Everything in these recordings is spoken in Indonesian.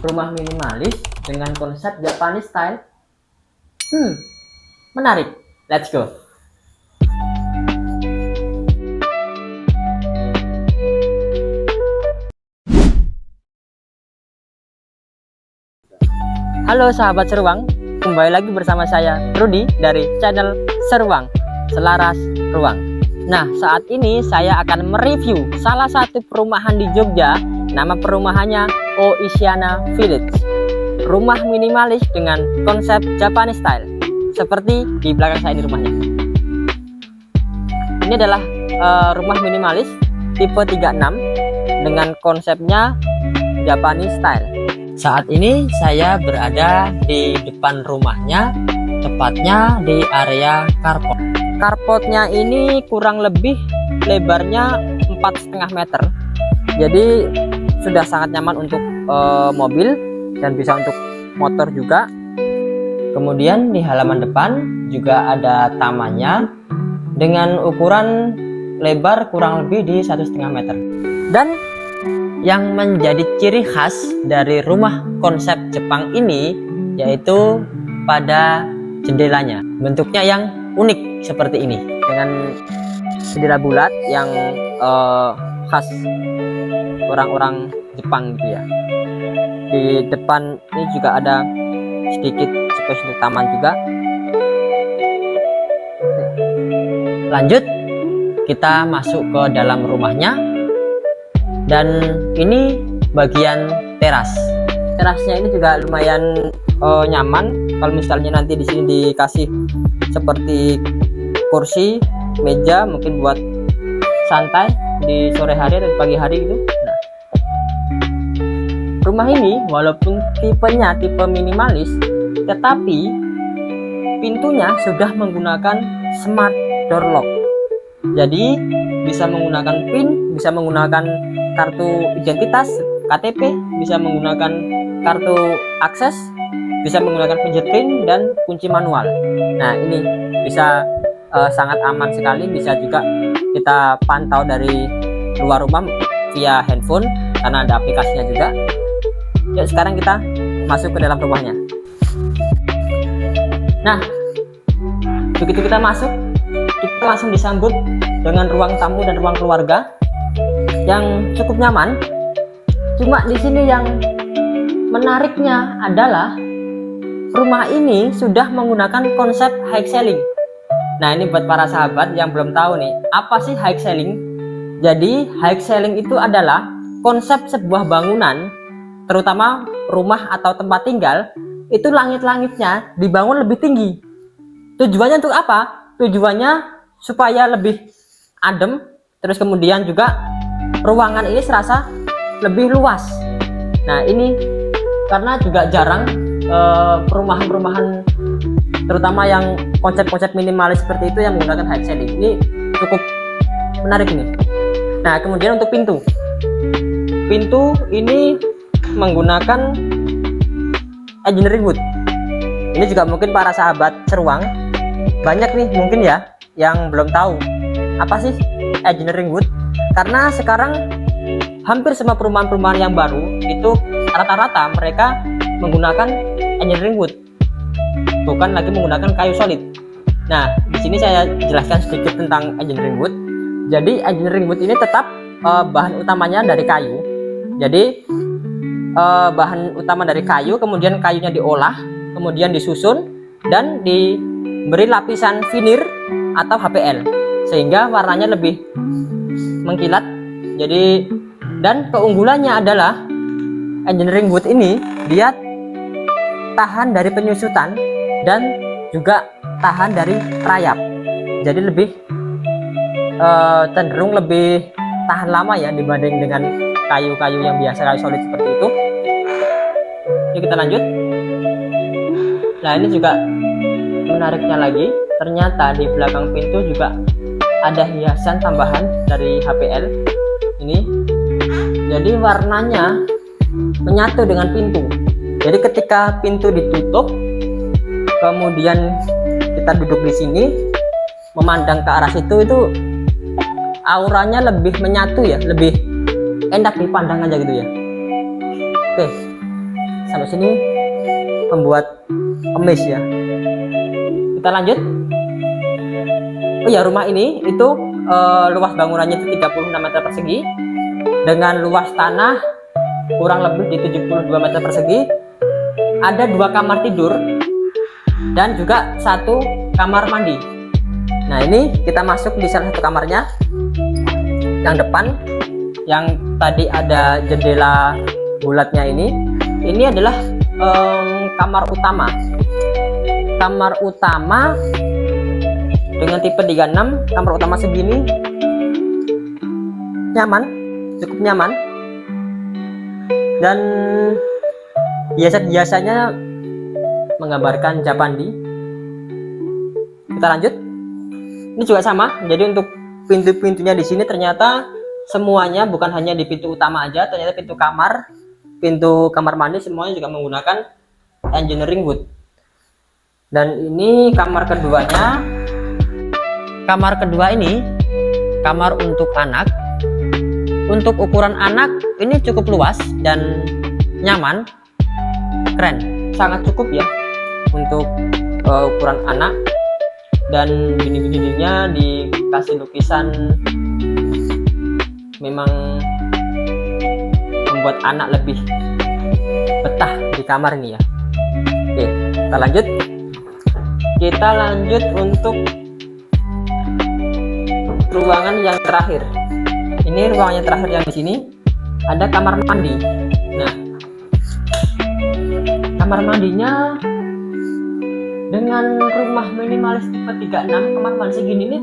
Rumah minimalis dengan konsep Japanese style. Menarik. Let's go. Halo sahabat Seruang, kembali lagi bersama saya Rudy dari channel Seruang, Selaras Ruang. Nah, saat ini saya akan mereview salah satu perumahan di Jogja. Nama perumahannya Oishiyana Village. Rumah minimalis dengan konsep Japanese style. Seperti di belakang saya ini rumahnya. Ini adalah rumah minimalis tipe 36 dengan konsepnya Japanese style. Saat ini saya berada di depan rumahnya, tepatnya di area carport. Carportnya ini kurang lebih lebarnya 4,5 meter. Jadi sudah sangat nyaman untuk mobil dan bisa untuk motor juga. Kemudian di halaman depan juga ada tamannya dengan ukuran lebar kurang lebih di 1,5 meter. Dan yang menjadi ciri khas dari rumah konsep Jepang ini yaitu pada jendelanya. Bentuknya yang unik seperti ini dengan jendela bulat yang khas orang-orang Jepang gitu ya. Di depan ini juga ada sedikit space untuk taman juga. Lanjut, kita masuk ke dalam rumahnya. Dan ini bagian teras. Terasnya ini juga lumayan nyaman. Kalau misalnya nanti di sini dikasih seperti kursi, meja, mungkin buat santai di sore hari atau pagi hari gitu. Nah, rumah ini walaupun tipenya tipe minimalis, tetapi pintunya sudah menggunakan smart door lock. Jadi bisa menggunakan PIN, bisa menggunakan kartu identitas, KTP, bisa menggunakan kartu akses, bisa menggunakan fingerprint dan kunci manual. Nah, ini bisa sangat aman sekali. Bisa juga kita pantau dari luar rumah via handphone karena ada aplikasinya juga. Yuk, sekarang kita masuk ke dalam rumahnya. Nah, begitu kita masuk, kita langsung disambut dengan ruang tamu dan ruang keluarga yang cukup nyaman. Cuma di sini yang menariknya adalah rumah ini sudah menggunakan konsep high ceiling. Nah, ini buat para sahabat yang belum tahu nih, apa sih high ceiling? Jadi high ceiling itu adalah konsep sebuah bangunan, terutama rumah atau tempat tinggal, itu langit-langitnya dibangun lebih tinggi. Tujuannya untuk apa? Tujuannya supaya lebih adem, terus kemudian juga ruangan ini serasa lebih luas. Nah, ini karena juga jarang perumahan-perumahan terutama yang konsep-konsep minimalis seperti itu yang menggunakan high ceiling. Ini cukup menarik ini. Nah, kemudian untuk pintu ini menggunakan engineering wood. Ini juga mungkin para sahabat Seruang banyak nih mungkin ya yang belum tahu apa sih engineering wood, karena sekarang hampir semua perumahan-perumahan yang baru itu rata-rata mereka menggunakan engineering wood, bukan lagi menggunakan kayu solid. Nah, di sini saya jelaskan sedikit tentang engineering wood. Jadi engineering wood ini tetap bahan utamanya dari kayu. Jadi bahan utama dari kayu, kemudian kayunya diolah, kemudian disusun dan diberi lapisan veneer atau HPL sehingga warnanya lebih mengkilat. Jadi, dan keunggulannya adalah engineering wood ini dia tahan dari penyusutan dan juga tahan dari rayap. Jadi lebih cenderung lebih tahan lama ya dibanding dengan kayu-kayu yang biasa, kayu solid seperti itu. Yuk kita lanjut. Nah, ini juga menariknya lagi, ternyata di belakang pintu juga ada hiasan tambahan dari HPL ini. Jadi warnanya menyatu dengan pintu. Jadi ketika pintu ditutup, kemudian kita duduk di sini memandang ke arah situ, itu auranya lebih menyatu ya, lebih enak dipandang aja gitu ya. Oke, sampai sini membuat emis ya. Kita lanjut. Oh ya, rumah ini itu luas bangunannya itu 36 meter persegi dengan luas tanah kurang lebih di 72 meter persegi. Ada 2 kamar tidur dan juga 1 kamar mandi. Nah, ini kita masuk di salah satu kamarnya yang depan, yang tadi ada jendela bulatnya ini adalah kamar utama. Kamar utama dengan tipe 36, kamar utama segini nyaman, cukup nyaman, dan hiasan-hiasannya menggambarkan Japandi. Kita lanjut. Ini juga sama. Jadi untuk pintu-pintunya di sini ternyata semuanya bukan hanya di pintu utama aja, ternyata pintu kamar mandi semuanya juga menggunakan engineering wood. Dan ini kamar keduanya. Kamar kedua ini kamar untuk anak. Untuk ukuran anak ini cukup luas dan nyaman, keren, sangat cukup ya untuk ukuran anak. Dan dinding-dindingnya dikasih lukisan, memang membuat anak lebih betah di kamar ini ya. Oke, kita lanjut untuk ruangan yang terakhir. Ini ruangan yang terakhir yang di sini ada kamar mandi. Nah, kamar mandinya dengan rumah minimalis tipe 36, kamar mandi segini nih,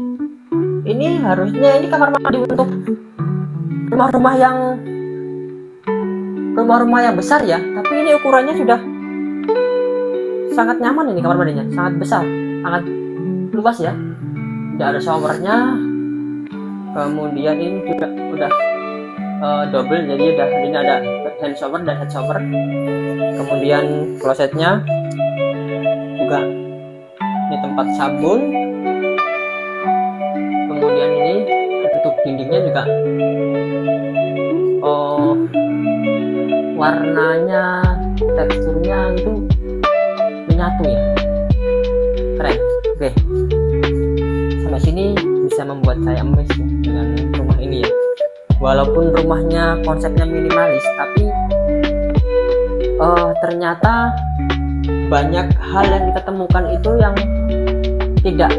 ini harusnya ini kamar mandi untuk rumah-rumah yang besar ya, tapi ini ukurannya sudah sangat nyaman. Ini kamar mandinya sangat besar, sangat luas ya. Tidak ada showernya, kemudian ini juga udah double, jadi ini ada hand shower dan head shower. Kemudian klosetnya juga, ini tempat sabun. Kemudian ini untuk dindingnya juga warnanya, teksturnya itu menyatu ya, keren. Oke, sampai sini bisa membuat saya emes ya dengan rumah ini ya. Walaupun rumahnya konsepnya minimalis, tapi ternyata banyak hal yang kita temukan itu yang tidak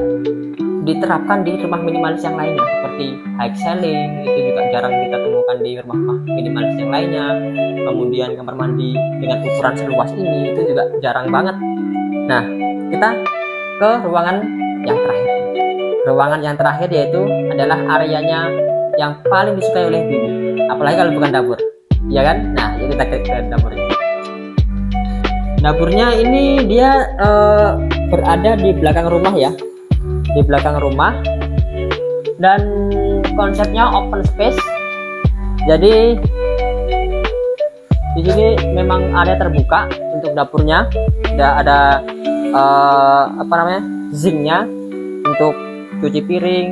diterapkan di rumah minimalis yang lainnya, seperti high ceiling itu juga jarang kita temukan di rumah minimalis yang lainnya. Kemudian kamar mandi dengan ukuran seluas ini itu juga jarang banget. Nah, kita ke ruangan yang terakhir. Ruangan yang terakhir yaitu adalah areanya yang paling disukai oleh ibu, apalagi kalau bukan dapur, ya kan? Nah, yuk kita ke dapurnya. Dapurnya ini dia berada di belakang rumah ya, di belakang rumah, dan konsepnya open space. Jadi di sini memang area terbuka untuk dapurnya, ada zinknya untuk cuci piring,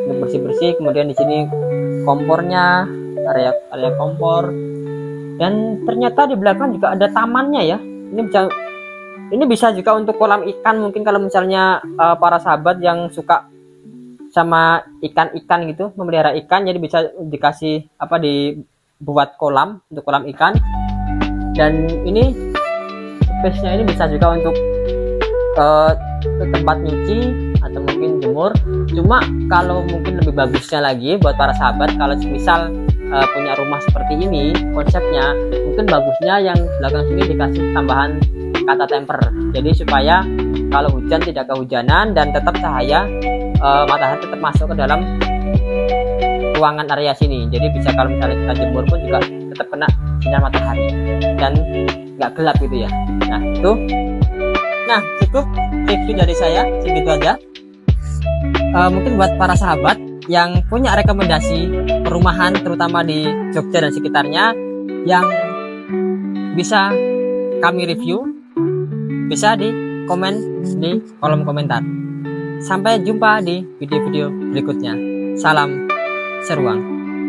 untuk bersih-bersih. Kemudian di sini kompornya, area kompor, dan ternyata di belakang juga ada tamannya ya. Ini bisa juga untuk kolam ikan, mungkin kalau misalnya para sahabat yang suka sama ikan-ikan gitu, memelihara ikan, jadi bisa dikasih dibuat kolam untuk kolam ikan. Dan ini space-nya ini bisa juga untuk tempat nyuci atau mungkin jemur. Cuma kalau mungkin lebih bagusnya lagi buat para sahabat, kalau misal punya rumah seperti ini konsepnya, mungkin bagusnya yang belakang sini dikasih tambahan kata temper, jadi supaya kalau hujan tidak kehujanan dan tetap cahaya matahari tetap masuk ke dalam ruangan area sini. Jadi bisa kalau misalnya kita jemur pun juga tetap kena sinar matahari dan nggak gelap gitu ya. Nah, cukup review dari saya segitu aja. Mungkin buat para sahabat yang punya rekomendasi perumahan terutama di Jogja dan sekitarnya yang bisa kami review, bisa di komen di kolom komentar. Sampai jumpa di video-video berikutnya. Salam seruang.